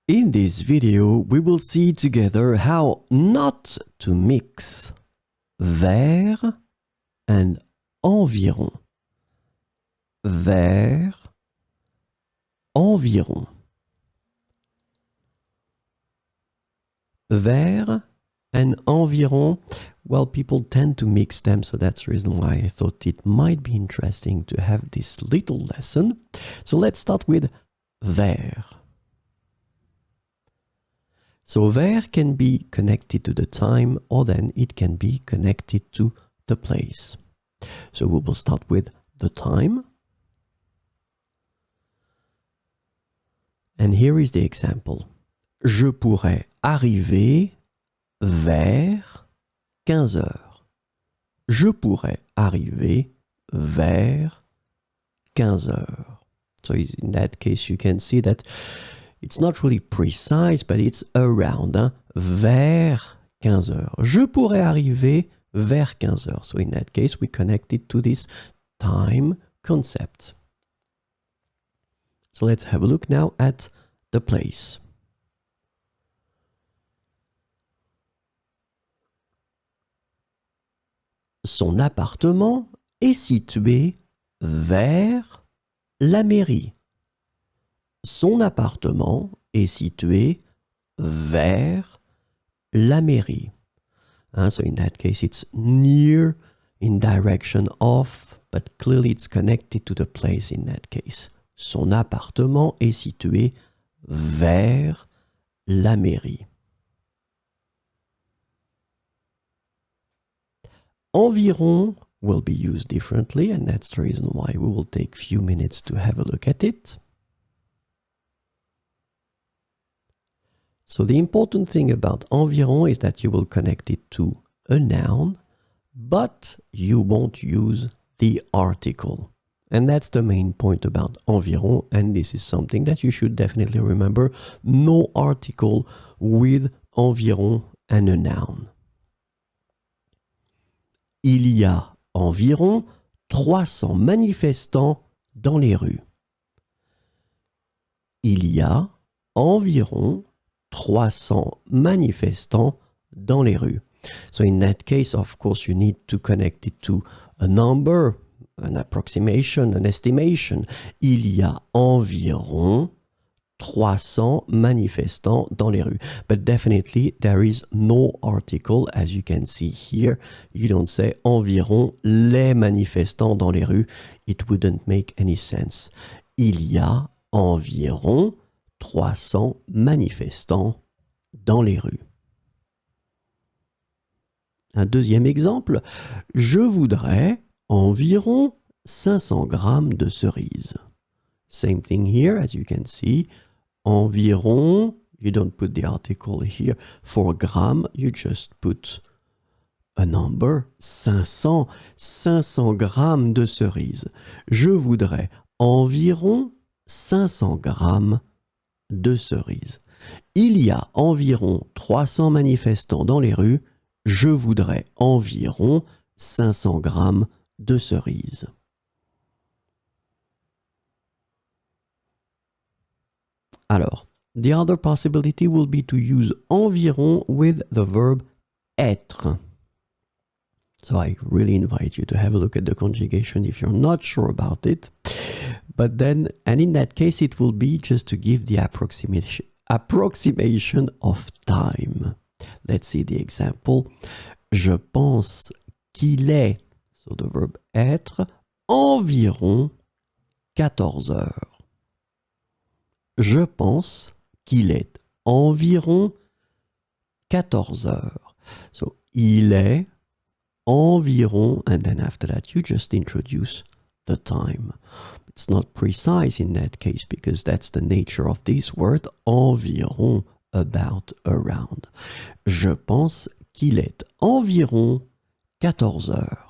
In this video, we will see together how not to mix vers and environ. Vers, environ. Vers and environ, well, people tend to mix them, so that's the reason why I thought it might be interesting to have this little lesson. So let's start with vers. So vers can be connected to the time, or then it can be connected to the place. So we will start with the time. And here is the example. Je pourrais arriver vers 15 heures. Je pourrais arriver vers 15 heures. So in that case, you can see that it's not really precise, but it's around, hein? Vers 15 heures. Je pourrais arriver vers 15 heures. So in that case, we connect it to this time concept. So let's have a look now at the place. Son appartement est situé vers la mairie. Son appartement est situé vers la mairie. So in that case, it's near, in direction of, but clearly it's connected to the place in that case. Son appartement est situé vers la mairie. Environ will be used differently, and that's the reason why we will take a few minutes to have a look at it. So the important thing about environ is that you will connect it to a noun, but you won't use the article. And that's the main point about environ, and this is something that you should definitely remember. No article with environ and a noun. Il y a environ 300 manifestants dans les rues. Il y a environ 300 manifestants dans les rues. So in that case, of course, you need to connect it to a number, an approximation, an estimation. Il y a environ 300 manifestants dans les rues. But definitely, there is no article, as you can see here. You don't say environ les manifestants dans les rues. It wouldn't make any sense. Il y a environ 300 manifestants dans les rues. Un deuxième exemple, je voudrais environ 500 grammes de cerises. Same thing here, as you can see. Environ, you don't put the article here. For gram, you just put a number, 500 grammes de cerises. Je voudrais environ 500 grammes de cerises. Il y a environ 300 manifestants dans les rues. Je voudrais environ 500 grammes de cerises. Alors, the other possibility will be to use environ with the verb être. So I really invite you to have a look at the conjugation if you're not sure about it. But then, and in that case, it will be just to give the approximation of time. Let's see the example. Je pense qu'il est, so the verb être, environ 14 heures. Je pense qu'il est environ 14 heures. So, il est environ, and then after that, you just introduce the time. It's not precise in that case because that's the nature of this word, environ, about, around. Je pense qu'il est environ 14 heures.